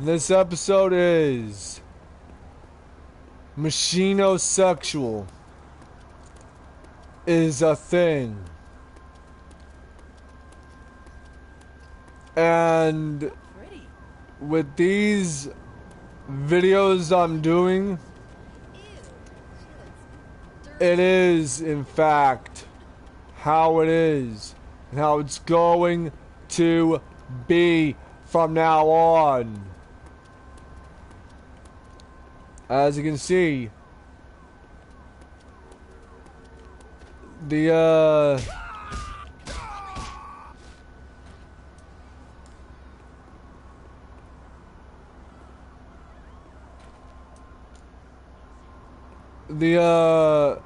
This episode is Machinosexual is a thing. And with these videos I'm doing, it is in fact how it is and how it's going to be from now on. As you can see, the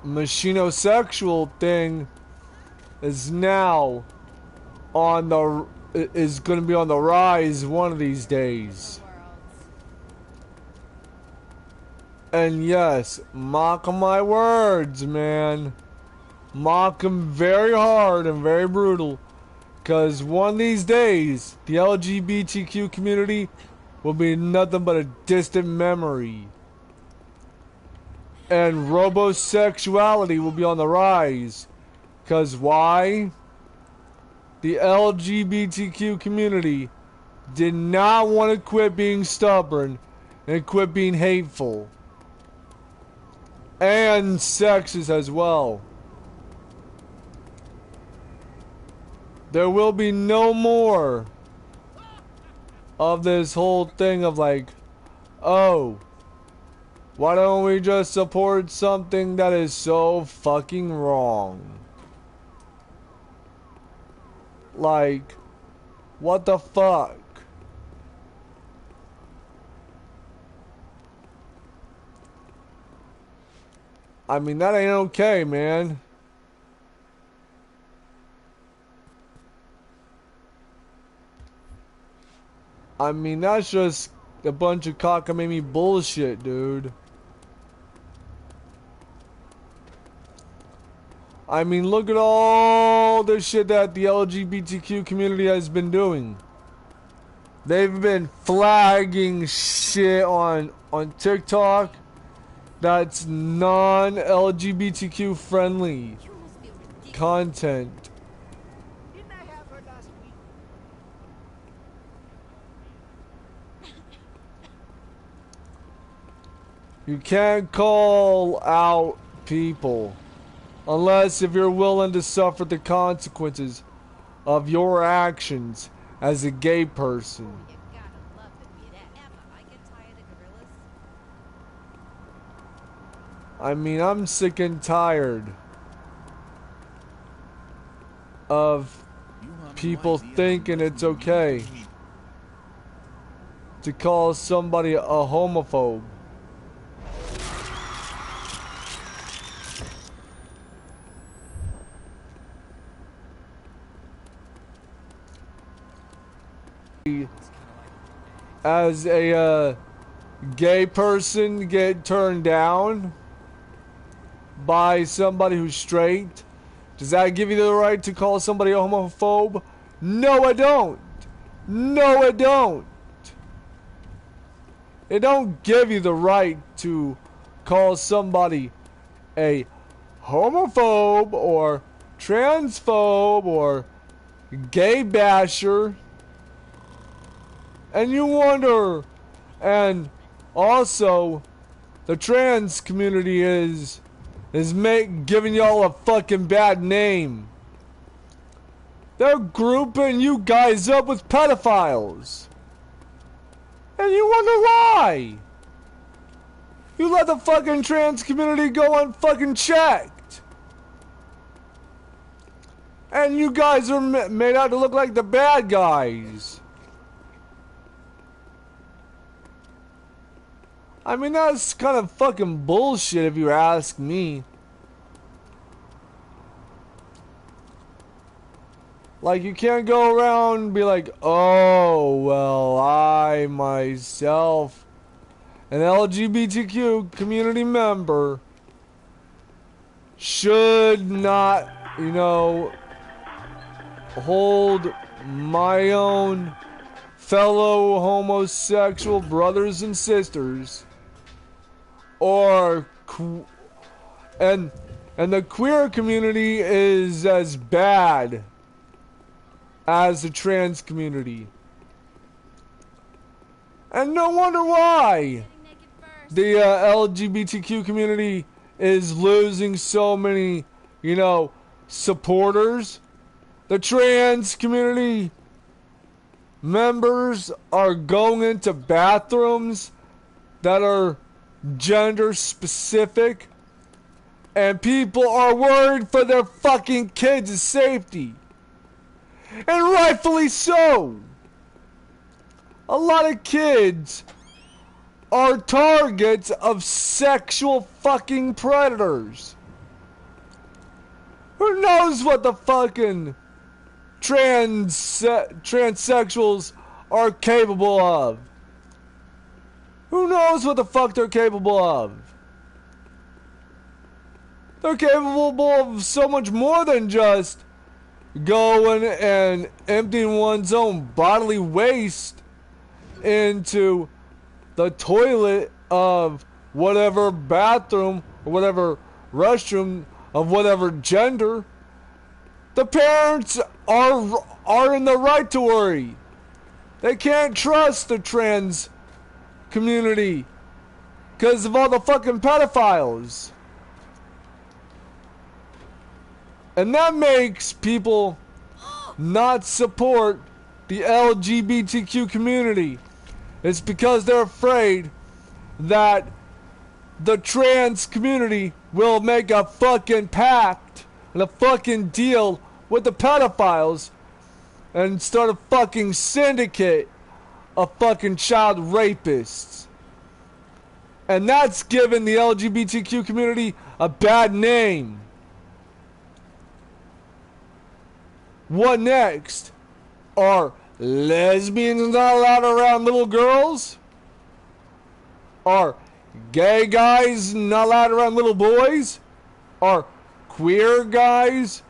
machinosexual thing is now on the is going to be on the rise one of these days. And yes, mock my words, man. Mock them very hard and very brutal. Because one of these days, the LGBTQ community will be nothing but a distant memory. And robosexuality will be on the rise. Because why? The LGBTQ community did not want to quit being stubborn and quit being hateful. And sexist as well. There will be no more of this whole thing of like, oh, why don't we just support something that is so fucking wrong? Like, what the fuck? I mean, that ain't okay, man. I mean, that's just a bunch of cockamamie bullshit, dude. I mean, look at all the shit that the LGBTQ community has been doing. They've been flagging shit on TikTok that's non-LGBTQ friendly content. You can't call out people unless if you're willing to suffer the consequences of your actions as a gay person. I mean, I'm sick and tired of people thinking it's okay to call somebody a homophobe. As a gay person get turned down by somebody who's straight, does that give you the right to call somebody a homophobe? No, I don't. No, I don't. It don't give you the right to call somebody a homophobe or transphobe or gay basher. And you wonder, and also the trans community is giving y'all a fucking bad name. They're grouping you guys up with pedophiles. And you wonder why. You let the fucking trans community go unfucking checked. And you guys are made out to look like the bad guys. I mean, that's kind of fucking bullshit if you ask me. Like, you can't go around and be like, oh, well, I myself, an LGBTQ community member, should not, you know, hold my own fellow homosexual brothers and sisters, or and the queer community is as bad as the trans community. And no wonder why the LGBTQ community is losing so many, you know, supporters. The trans community members are going into bathrooms that are gender specific, and people are worried for their fucking kids' safety. And rightfully so. A lot of kids are targets of sexual fucking predators. Who knows what the fucking transsexuals are capable of? Who knows what the fuck they're capable of? They're capable of so much more than just going and emptying one's own bodily waste into the toilet of whatever bathroom or whatever restroom of whatever gender. The parents are in the right to worry. They can't trust the trans community because of all the fucking pedophiles. And that makes people not support the LGBTQ community. It's because they're afraid that the trans community will make a fucking pact and a fucking deal with the pedophiles and start a fucking syndicate of fucking child rapists. And that's given the LGBTQ community a bad name. What next? Are lesbians not allowed around little girls? Are gay guys not allowed around little boys? Are queer guys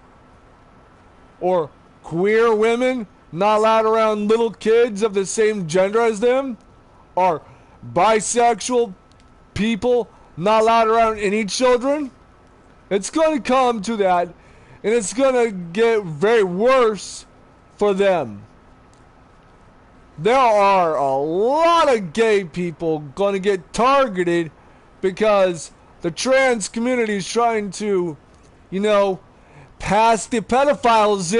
or queer women not allowed around little kids of the same gender as them? Are bisexual people not allowed around any children? It's going to come to that, and it's going to get very worse for them. There are a lot of gay people going to get targeted because the trans community is trying to, you know, pass the pedophiles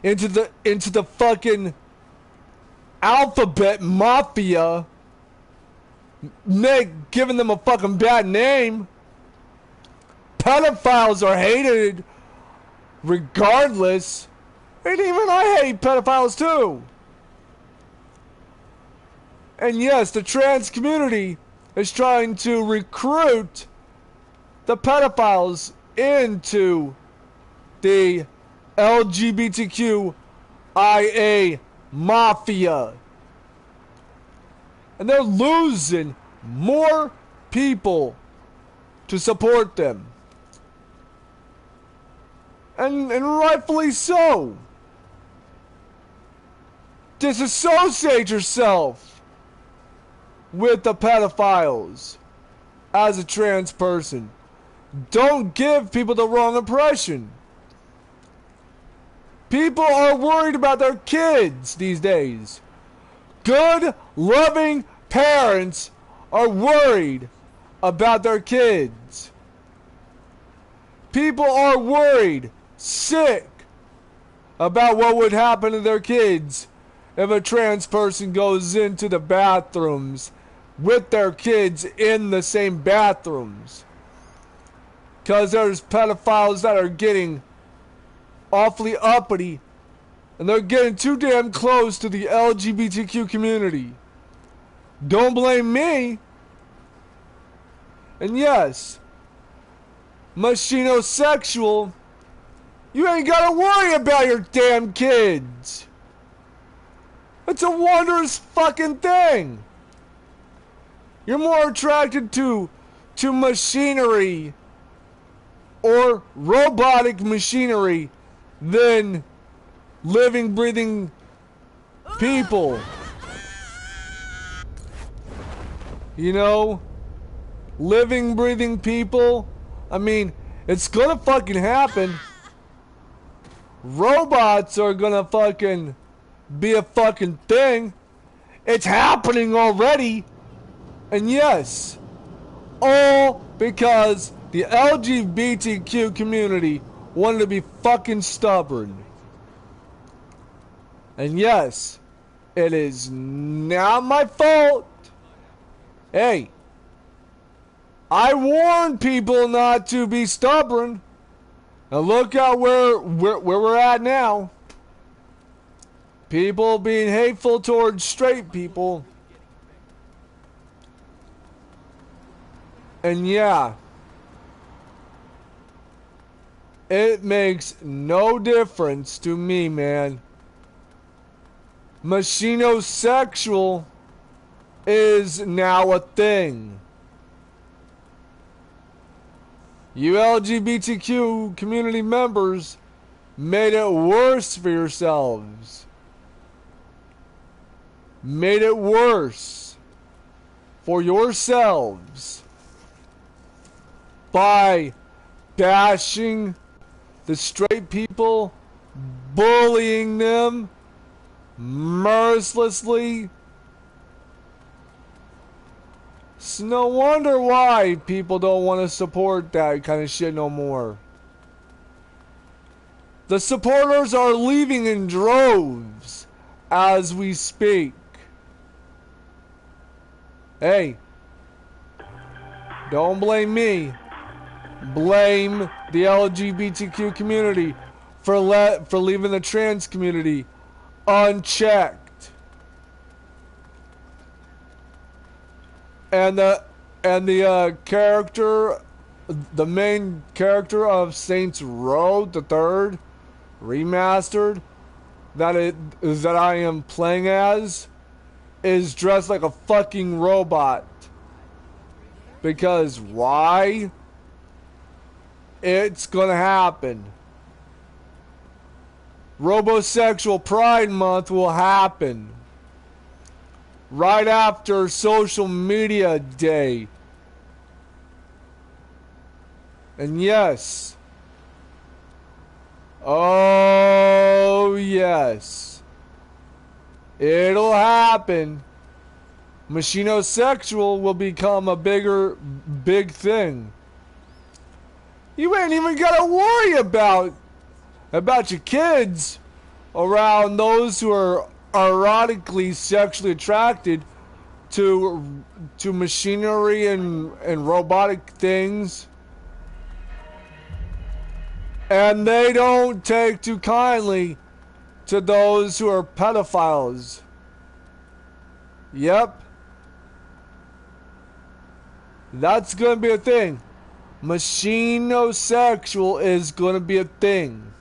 into the fucking alphabet mafia, giving them a fucking bad name. Pedophiles are hated regardless, and even I hate pedophiles too. And yes, the trans community is trying to recruit the pedophiles into the LGBTQIA mafia. And they're losing more people to support them. And rightfully so. Disassociate yourself with the pedophiles as a trans person. Don't give people the wrong impression. People are worried about their kids these days. Good, loving parents are worried about their kids. People are worried, sick, about what would happen to their kids if a trans person goes into the bathrooms with their kids in the same bathrooms. Because there's pedophiles that are getting awfully uppity, and they're getting too damn close to the LGBTQ community. Don't blame me. And yes, machinosexual, you ain't gotta worry about your damn kids. It's a wondrous fucking thing. You're more attracted to machinery or robotic machinery than living, breathing people. You know, living, breathing people. I mean, it's gonna fucking happen. Robots are gonna fucking be a fucking thing. It's happening already. And yes, all because the LGBTQ community wanted to be fucking stubborn. And yes, it is not my fault. Hey, I warned people not to be stubborn. And look at where we're at now. People being hateful towards straight people. And yeah, it makes no difference to me, man. Machinosexual is now a thing. You LGBTQ community members made it worse for yourselves. Made it worse for yourselves by bashing the straight people, bullying them mercilessly. It's no wonder why people don't want to support that kind of shit no more. The supporters are leaving in droves as we speak. Hey, don't blame me. Blame the LGBTQ community for leaving the trans community unchecked. And the character, the main character of Saints Row the Third remastered that I am playing as is dressed like a fucking robot. Because why? It's gonna happen. Robosexual Pride Month will happen right after Social Media Day. And yes, oh yes, it'll happen. Machinosexual will become a big thing. You ain't even gotta worry about your kids around those who are erotically sexually attracted to machinery and robotic things. And they don't take too kindly to those who are pedophiles. Yep. That's gonna be a thing. Machinosexual is gonna be a thing.